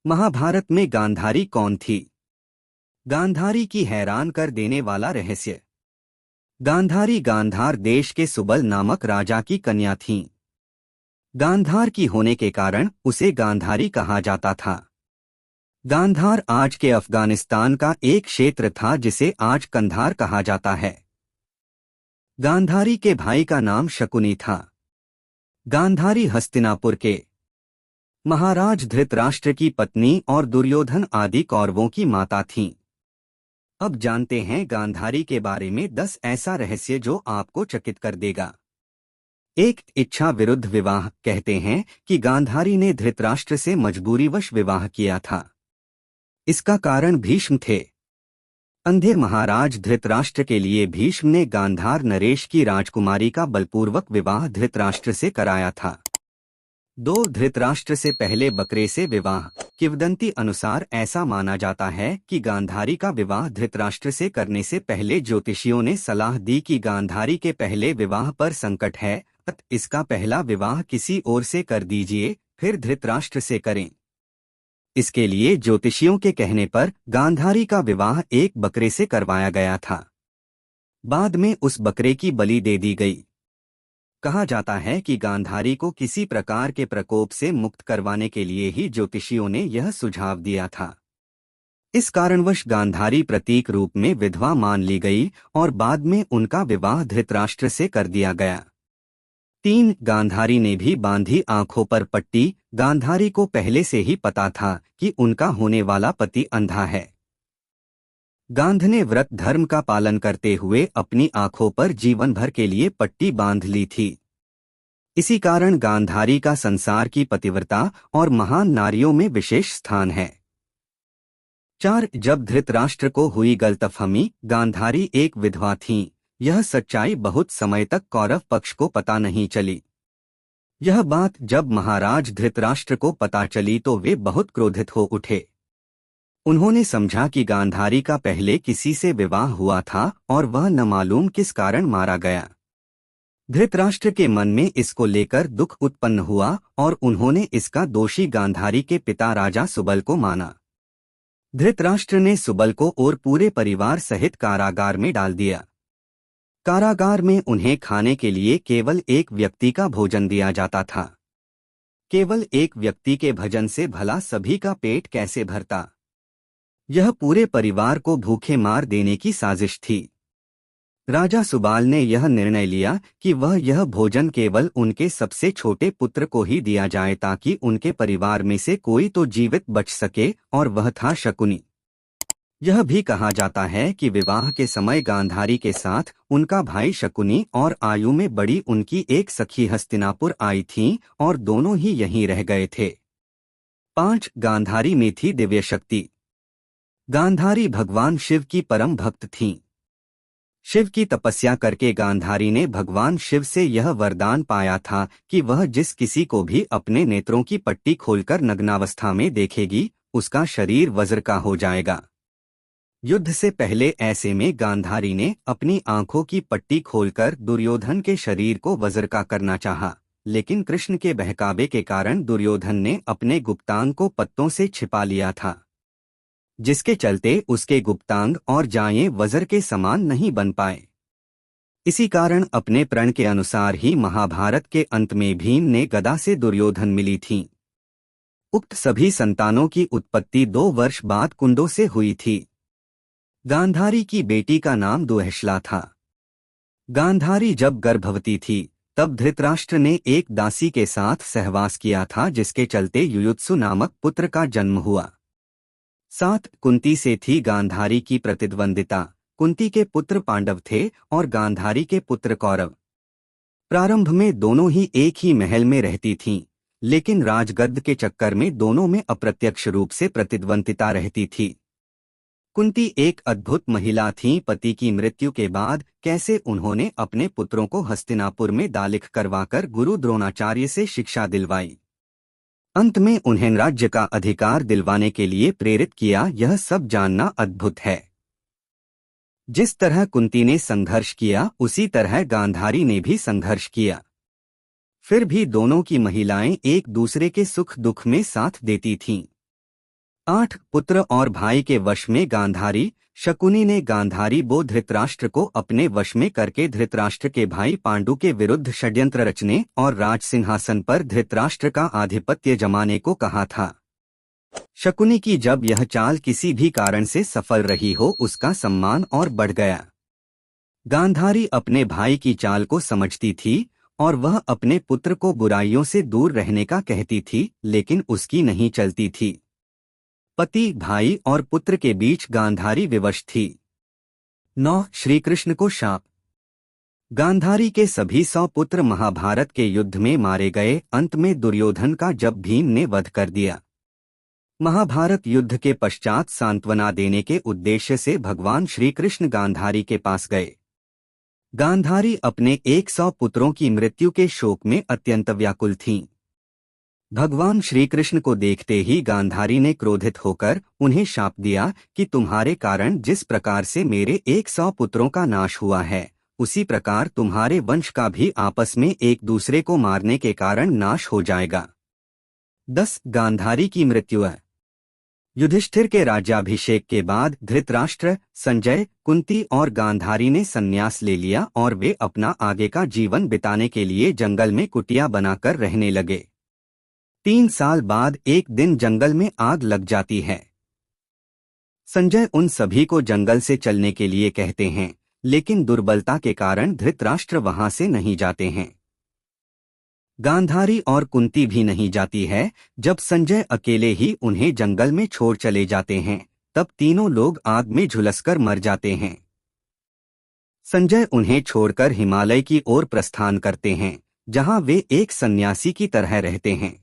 महाभारत में गांधारी कौन थी? गांधारी की हैरान कर देने वाला रहस्य। गांधारी गांधार देश के सुबल नामक राजा की कन्या थीं। गांधार की होने के कारण उसे गांधारी कहा जाता था। गांधार आज के अफगानिस्तान का एक क्षेत्र था जिसे आज कंधार कहा जाता है। गांधारी के भाई का नाम शकुनी था। गांधारी हस्तिनापुर के महाराज धृतराष्ट्र की पत्नी और दुर्योधन आदि कौरवों की माता थीं। अब जानते हैं गांधारी के बारे में 10 ऐसा रहस्य जो आपको चकित कर देगा। एक, इच्छा विरुद्ध विवाह। कहते हैं कि गांधारी ने धृतराष्ट्र से मजबूरीवश विवाह किया था। इसका कारण भीष्म थे। अंधे महाराज धृतराष्ट्र के लिए भीष्म ने गांधार नरेश की राजकुमारी का बलपूर्वक विवाह धृतराष्ट्र से कराया था। 2, धृतराष्ट्र से पहले बकरे से विवाह। किंवदंती अनुसार ऐसा माना जाता है कि गांधारी का विवाह धृतराष्ट्र से करने से पहले ज्योतिषियों ने सलाह दी कि गांधारी के पहले विवाह पर संकट है, अतः इसका पहला विवाह किसी और से कर दीजिए, फिर धृतराष्ट्र से करें। इसके लिए ज्योतिषियों के कहने पर गांधारी का विवाह एक बकरे से करवाया गया था। बाद में उस बकरे की बलि दे दी गई। कहा जाता है कि गांधारी को किसी प्रकार के प्रकोप से मुक्त करवाने के लिए ही ज्योतिषियों ने यह सुझाव दिया था। इस कारणवश गांधारी प्रतीक रूप में विधवा मान ली गई और बाद में उनका विवाह धृतराष्ट्र से कर दिया गया। 3, गांधारी ने भी बांधी आंखों पर पट्टी। गांधारी को पहले से ही पता था कि उनका होने वाला पति अंधा है। गांध ने व्रत धर्म का पालन करते हुए अपनी आंखों पर जीवन भर के लिए पट्टी बांध ली थी। इसी कारण गांधारी का संसार की पतिव्रता और महान नारियों में विशेष स्थान है। 4, जब धृतराष्ट्र को हुई गलतफहमी, गांधारी एक विधवा थीं। यह सच्चाई बहुत समय तक कौरव पक्ष को पता नहीं चली। यह बात जब महाराज धृतराष्ट्र को पता चली तो वे बहुत क्रोधित हो उठे। उन्होंने समझा कि गांधारी का पहले किसी से विवाह हुआ था और वह न मालूम किस कारण मारा गया। धृतराष्ट्र के मन में इसको लेकर दुख उत्पन्न हुआ और उन्होंने इसका दोषी गांधारी के पिता राजा सुबल को माना। धृतराष्ट्र ने सुबल को और पूरे परिवार सहित कारागार में डाल दिया। कारागार में उन्हें खाने के लिए केवल एक व्यक्ति का भोजन दिया जाता था। केवल एक व्यक्ति के भोजन से भला सभी का पेट कैसे भरता? यह पूरे परिवार को भूखे मार देने की साजिश थी। राजा सुबाल ने यह निर्णय लिया कि वह यह भोजन केवल उनके सबसे छोटे पुत्र को ही दिया जाए ताकि उनके परिवार में से कोई तो जीवित बच सके, और वह था शकुनी। यह भी कहा जाता है कि विवाह के समय गांधारी के साथ उनका भाई शकुनी और आयु में बड़ी उनकी एक सखी हस्तिनापुर आई थीं और दोनों ही यहीं रह गए थे। 5, गांधारी में थी दिव्य शक्ति। गांधारी भगवान शिव की परम भक्त थीं। शिव की तपस्या करके गांधारी ने भगवान शिव से यह वरदान पाया था कि वह जिस किसी को भी अपने नेत्रों की पट्टी खोलकर नग्नावस्था में देखेगी, उसका शरीर वज्र का हो जाएगा। युद्ध से पहले ऐसे में गांधारी ने अपनी आंखों की पट्टी खोलकर दुर्योधन के शरीर को वज्र का करना चाहा, लेकिन कृष्ण के बहकावे के कारण दुर्योधन ने अपने गुप्तांग को पत्तों से छिपा लिया था, जिसके चलते उसके गुप्तांग और जांघें वज्र के समान नहीं बन पाए। इसी कारण अपने प्रण के अनुसार ही महाभारत के अंत में भीम ने गदा से दुर्योधन मिली थी। उक्त सभी संतानों की उत्पत्ति 2 वर्ष बाद कुंडों से हुई थी। गांधारी की बेटी का नाम दुहेशला था। गांधारी जब गर्भवती थी तब धृतराष्ट्र ने एक दासी के साथ सहवास किया था, जिसके चलते युयुत्सु नामक पुत्र का जन्म हुआ। 7, कुंती से थी गांधारी की प्रतिद्वंदिता। कुंती के पुत्र पांडव थे और गांधारी के पुत्र कौरव। प्रारंभ में दोनों ही एक ही महल में रहती थीं, लेकिन राजगद्द के चक्कर में दोनों में अप्रत्यक्ष रूप से प्रतिद्वंदिता रहती थी। कुंती एक अद्भुत महिला थीं। पति की मृत्यु के बाद कैसे उन्होंने अपने पुत्रों को हस्तिनापुर में दालिख करवाकर गुरु द्रोणाचार्य से शिक्षा दिलवाई। अंत में उन्हें राज्य का अधिकार दिलवाने के लिए प्रेरित किया, यह सब जानना अद्भुत है। जिस तरह कुंती ने संघर्ष किया उसी तरह गांधारी ने भी संघर्ष किया। फिर भी दोनों की महिलाएं एक दूसरे के सुख दुख में साथ देती थीं। 8 पुत्र और भाई के वश में गांधारी। शकुनी ने गांधारी बो धृतराष्ट्र को अपने वश में करके धृतराष्ट्र के भाई पांडु के विरुद्ध षड्यंत्र रचने और राज सिंहासन पर धृतराष्ट्र का आधिपत्य जमाने को कहा था। शकुनी की जब यह चाल किसी भी कारण से सफल रही हो, उसका सम्मान और बढ़ गया। गांधारी अपने भाई की चाल को समझती थी और वह अपने पुत्र को बुराइयों से दूर रहने का कहती थी, लेकिन उसकी नहीं चलती थी। पति, भाई और पुत्र के बीच गांधारी विवश थी। 9 श्री कृष्ण को शाप। गांधारी के सभी 100 पुत्र महाभारत के युद्ध में मारे गए। अंत में दुर्योधन का जब भीम ने वध कर दिया। महाभारत युद्ध के पश्चात सांत्वना देने के उद्देश्य से भगवान श्री कृष्ण गांधारी के पास गए। गांधारी अपने 100 पुत्रों की मृत्यु के शोक में अत्यंत व्याकुल थीं। भगवान श्री कृष्ण को देखते ही गांधारी ने क्रोधित होकर उन्हें शाप दिया कि तुम्हारे कारण जिस प्रकार से मेरे 100 पुत्रों का नाश हुआ है, उसी प्रकार तुम्हारे वंश का भी आपस में एक दूसरे को मारने के कारण नाश हो जाएगा। 10 गांधारी की मृत्यु। युधिष्ठिर के राज्याभिषेक के बाद धृतराष्ट्र, संजय, कुंती और गांधारी ने संन्यास ले लिया और वे अपना आगे का जीवन बिताने के लिए जंगल में कुटिया बनाकर रहने लगे। 3 साल बाद एक दिन जंगल में आग लग जाती है। संजय उन सभी को जंगल से चलने के लिए कहते हैं, लेकिन दुर्बलता के कारण धृतराष्ट्र वहां से नहीं जाते हैं। गांधारी और कुंती भी नहीं जाती है। जब संजय अकेले ही उन्हें जंगल में छोड़ चले जाते हैं, तब तीनों लोग आग में झुलसकर मर जाते हैं। संजय उन्हें छोड़कर हिमालय की ओर प्रस्थान करते हैं, जहां वे एक सन्यासी की तरह रहते हैं।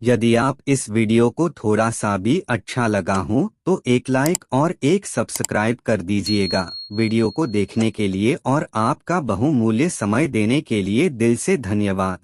यदि आप इस वीडियो को थोड़ा सा भी अच्छा लगा हो तो एक लाइक और एक सब्सक्राइब कर दीजिएगा। वीडियो को देखने के लिए और आपका बहुमूल्य समय देने के लिए दिल से धन्यवाद।